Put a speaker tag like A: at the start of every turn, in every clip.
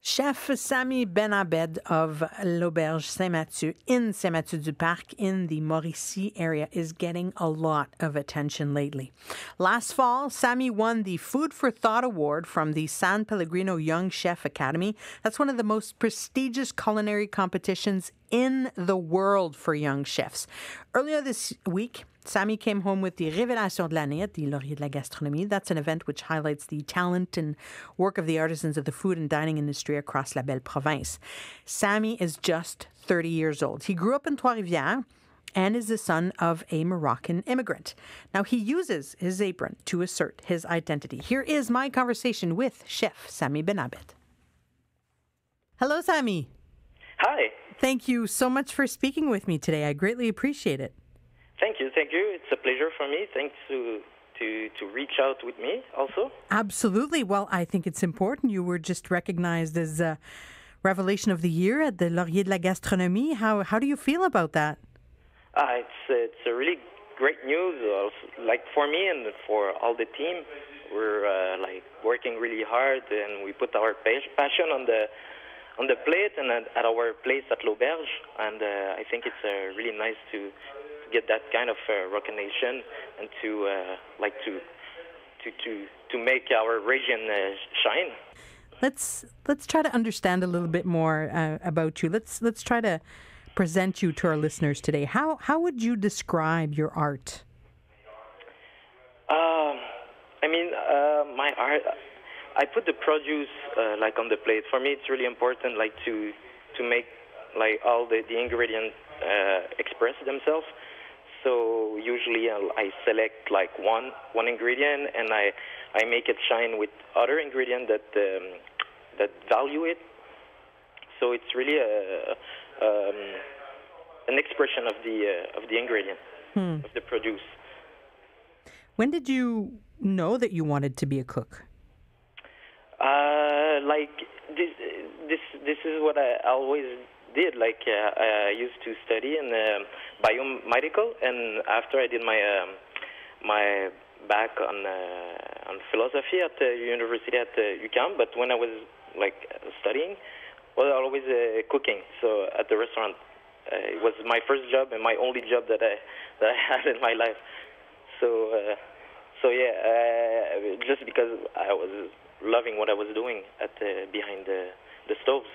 A: Chef Samy Benabed of l'Auberge Saint-Mathieu in Saint-Mathieu-du-Parc in the Mauricie area is getting a lot of attention lately. Last fall, Sammy won the Food for Thought Award from the San Pellegrino Young Chef Academy. That's one of the most prestigious culinary competitions in the world for young chefs. Earlier this week, Sammy came home with the Révélation de l'année at the Lauriers de la gastronomie. That's an event which highlights the talent and work of the artisans of the food and dining industry across la belle province. Sammy is just 30 years old. He grew up in Trois-Rivières and is the son of a Moroccan immigrant. Now, he uses his apron to assert his identity. Here is my conversation with Chef Samy Benabed. Hello, Sammy.
B: Hi.
A: Thank you so much for speaking with me today. I greatly appreciate it.
B: Thank you. It's a pleasure for me. Thanks to reach out with me also.
A: Absolutely. Well, I think it's important. You were just recognized as Revelation of the Year at the Lauriers de la gastronomie. How do you feel about that?
B: It's a really great news. Like for me and for all the team, we're working really hard and we put our passion on the plate and at our place at l'Auberge. And I think it's really nice to get that kind of recognition and to make our region shine.
A: Let's try to understand a little bit more about you. Let's try to present you to our listeners today. How would you describe your art?
B: My art. I put the produce on the plate. For me, it's really important to make all the ingredients express themselves. So usually I select one ingredient and I make it shine with other ingredient that value it. So it's really an expression of the ingredient of the produce.
A: When did you know that you wanted to be a cook?
B: This is what I always did. I used to study in biomedical, and after I did my back on philosophy at the university at UQAM. But when I was studying, well, always cooking. So at the restaurant, it was my first job and my only job that I had in my life. Just because I was loving what I was doing behind the stoves.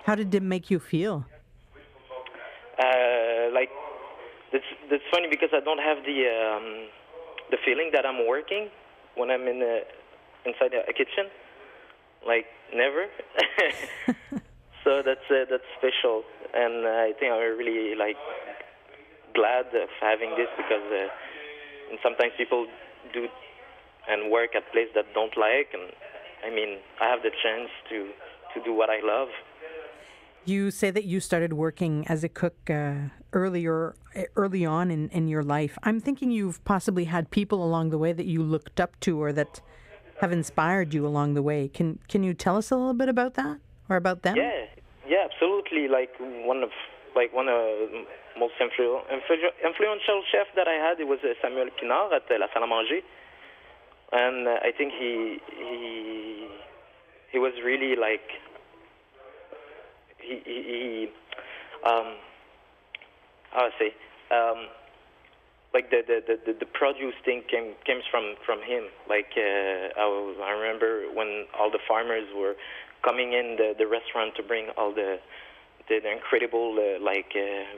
A: How did it make you feel?
B: That's funny because I don't have the feeling that I'm working when I'm inside a kitchen. Never. So that's special, and I think I'm really glad of having this because and sometimes people do and work at places that don't like, and I have the chance to do what I love.
A: You say that you started working as a cook early on in your life. I'm thinking you've possibly had people along the way that you looked up to or that have inspired you along the way. Can you tell us a little bit about that or about them?
B: Yeah, absolutely. One of the most influential chef that I had, it was Samuel Pinard at La Salle à Manger, and I think he was really the produce thing came from him. I remember when all the farmers were coming in the restaurant to bring all the incredible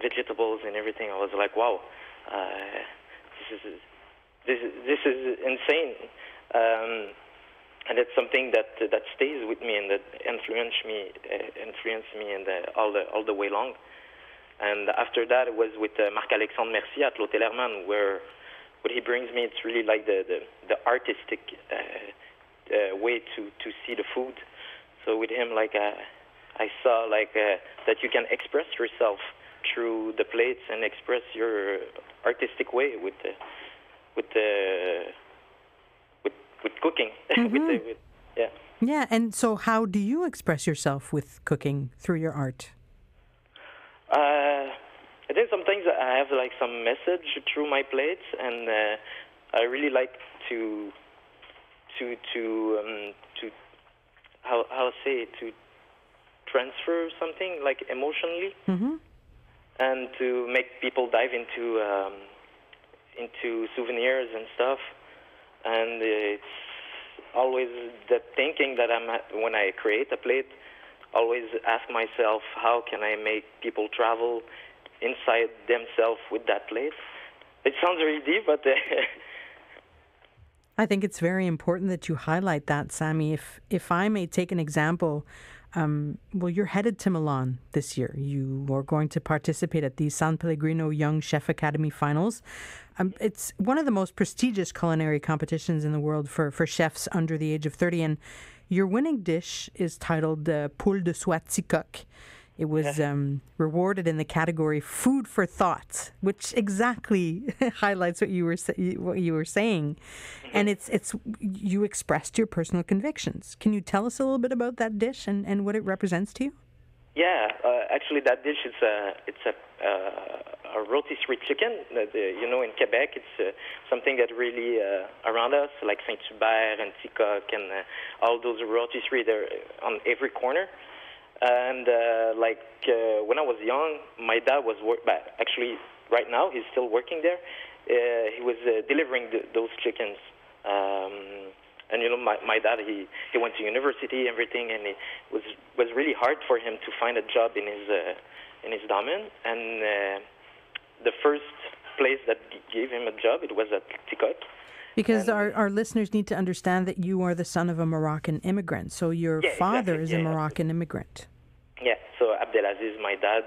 B: vegetables and everything. I was like, wow, this is insane. And it's something that stays with me and that influenced me and all the way long. And after that, it was with Marc-Alexandre Mercier at l'Hôtel Herman, where what he brings me, it's really the artistic way to see the food. So with him, I saw that you can express yourself through the plates and express your artistic way with cooking.
A: Mm-hmm. Yeah, and so how do you express yourself with cooking through your art?
B: I think sometimes I have some message through my plates, and I really like to transfer something like emotionally,
A: Mm-hmm.
B: and to make people dive into souvenirs and stuff. And it's always the thinking that when I create a plate, always ask myself, how can I make people travel inside themselves with that plate? It sounds really deep, but
A: I think it's very important that you highlight that, Sammy. If I may take an example, well, you're headed to Milan this year. You are going to participate at the San Pellegrino Young Chef Academy Finals. It's one of the most prestigious culinary competitions in the world for chefs under the age of 30, and your winning dish is titled Poule de Soie Ticoque. It was rewarded in the category Food for Thought, which exactly highlights what you were saying. And it's you expressed your personal convictions. Can you tell us a little bit about that dish and what it represents to you?
B: Yeah, actually, that dish is it's a rotisserie chicken. In Quebec, it's something that really around us, like Saint-Hubert and Ticoque and all those rotisseries, they're on every corner. And when I was young, my dad was actually right now he's still working there. He was delivering those chickens. And my dad he went to university, everything, and it was really hard for him to find a job in his domain. And the first place that gave him a job, it was at Ticoque.
A: Because our listeners need to understand that you are the son of a Moroccan immigrant. So your father is a Moroccan immigrant.
B: Yeah, so Abdelaziz, my dad.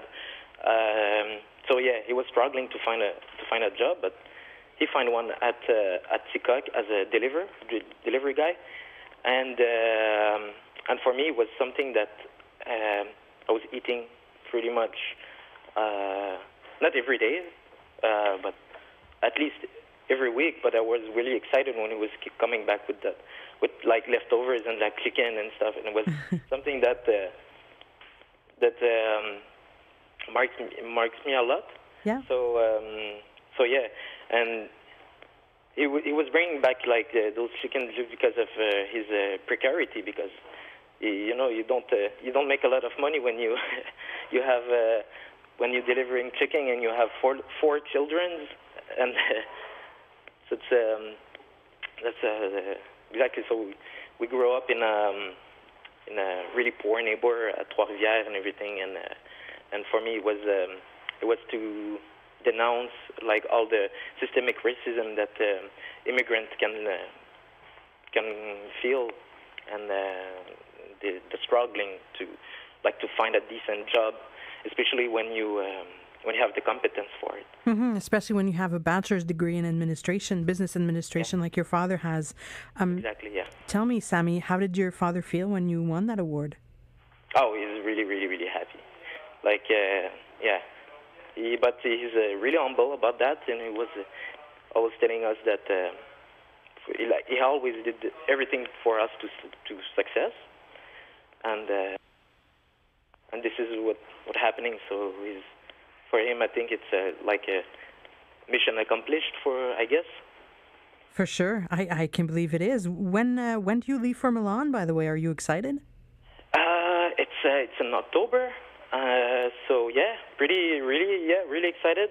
B: He was struggling to find a job, but he found one at Ticoque as a delivery guy, and for me it was something that I was eating pretty much not every day, but at least every week. But I was really excited when he was coming back with like leftovers and like chicken and stuff, and it was something that marks me a lot.
A: Yeah.
B: So yeah, and he was bringing back like those chickens just because of his precarity, because you don't make a lot of money when you have when you're delivering chicken and you have four children, and so that's exactly. So we grew up in a really poor neighbor at Trois-Rivières and everything, and for me it was to denounce like all the systemic racism that immigrants can feel, and the struggling to find a decent job, especially when you have the competence for it.
A: Mm-hmm. Especially when you have a bachelor's degree in administration, business administration, like your father has.
B: Exactly. Yeah.
A: Tell me, Sammy, how did your father feel when you won that award?
B: Oh, he's really, really, really happy. Like, yeah. But he's really humble about that, and he was always telling us that he always did everything for us to success, and this is what happening. So for him, I think it's like a mission accomplished. I guess.
A: For sure, I can believe it is. When do you leave for Milan? By the way, are you excited?
B: It's in October. So yeah, really excited.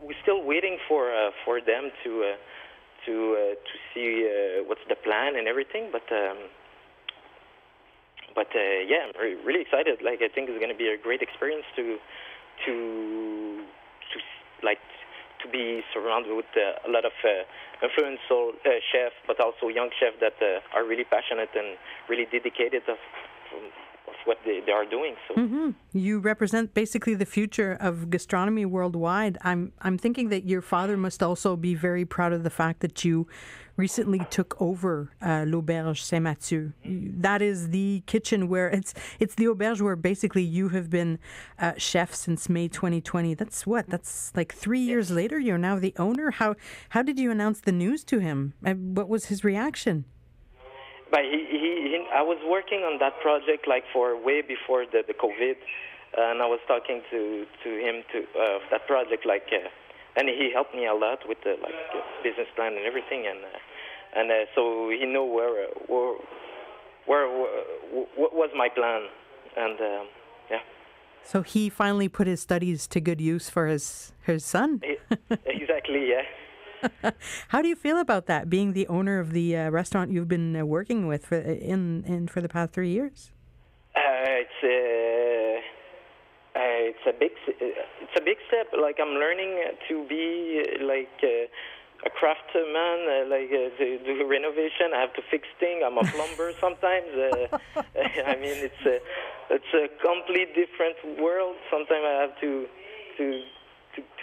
B: We're still waiting for them to see what's the plan and everything. But yeah, I'm really excited. Like, I think it's going to be a great experience to be surrounded with a lot of influential chefs, but also young chefs that are really passionate and really dedicated of what they are doing. So
A: You represent basically the future of gastronomy worldwide. I'm thinking that your father must also be very proud of the fact that you recently took over l'Auberge Saint-Mathieu. That is the kitchen where it's the auberge where basically you have been chef since May 2020. That's like 3 years later. You're now the owner. How did you announce the news to him? What was his reaction?
B: But I was working on that project like for way before the COVID, and I was talking to him that project and he helped me a lot with the business plan and everything, and so he knew where what was my plan, and yeah.
A: So he finally put his studies to good use for his son.
B: Exactly, yeah.
A: How do you feel about that, being the owner of the restaurant you've been working with for the past 3 years?
B: It's a big step. Like, I'm learning to be a craftsman, to do renovation. I have to fix things. I'm a plumber sometimes. I mean, it's a complete different world. Sometimes I have to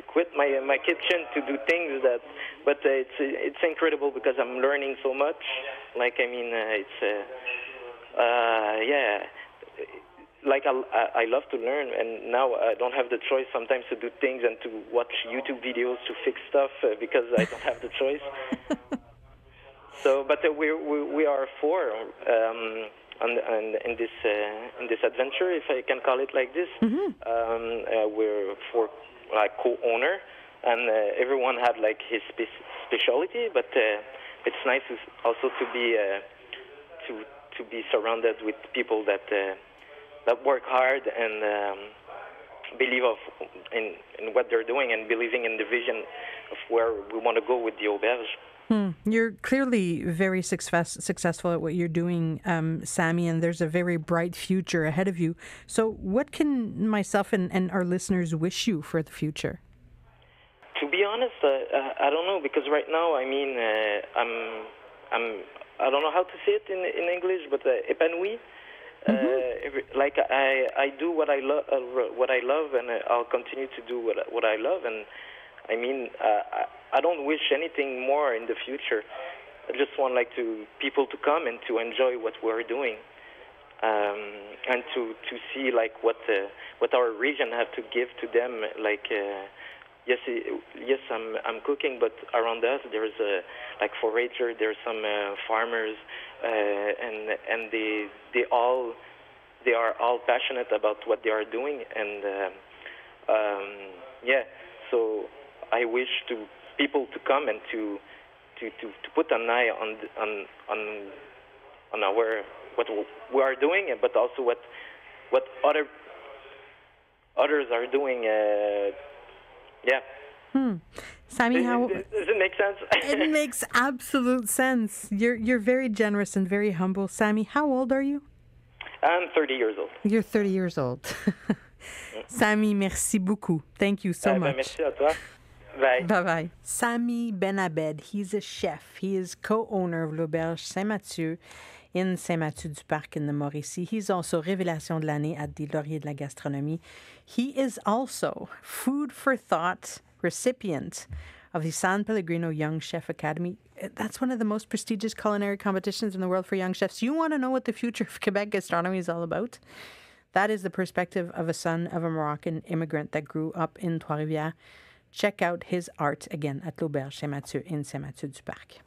B: quit my kitchen to do things but it's incredible because I'm learning so much. Like, I mean, yeah. Like, I love to learn, and now I don't have the choice sometimes to do things and to watch YouTube videos to fix stuff because I don't have the choice. So, but we are four in this adventure, if I can call it like this. Mm-hmm. We're four co-owner, and everyone had like his specialty. But it's nice also to be surrounded with people that work hard and believe in what they're doing and believing in the vision of where we want to go with the auberge.
A: You're clearly very successful at what you're doing, Sammy, and there's a very bright future ahead of you. So what can myself and our listeners wish you for the future?
B: To be honest, I don't know, because right now, I mean, I don't know how to say it in English, but épanoui. Like, I do what I love, and I'll continue to do what I love. And I mean, I don't wish anything more in the future. I just want people to come and to enjoy what we're doing, and to see like what our region have to give to them. Like, yes, I'm cooking, but around us there's like forager, there's some farmers, and they are all passionate about what they are doing, and yeah. So I wish people to come and to put an eye on our what we are doing, but also what others are doing. Yeah.
A: Sammy,
B: does it make sense?
A: It makes absolute sense. You're very generous and very humble. Sammy, how old are you?
B: I'm 30 years old.
A: You're 30 years old. Sammy, merci beaucoup. Thank you so much.
B: Merci à toi. Bye.
A: Bye-bye. Samy Benabed, he's a chef. He is co-owner of l'Auberge Saint-Mathieu in Saint-Mathieu-du-Parc in the Mauricie. He's also Révélation de l'année at the Lauriers de la gastronomie. He is also food for thought recipient of the San Pellegrino Young Chef Academy. That's one of the most prestigious culinary competitions in the world for young chefs. You want to know what the future of Quebec gastronomy is all about? That is the perspective of a son of a Moroccan immigrant that grew up in Trois-Rivières. Check out his art again at l'Auberge Saint-Mathieu in Saint-Mathieu-du-Parc.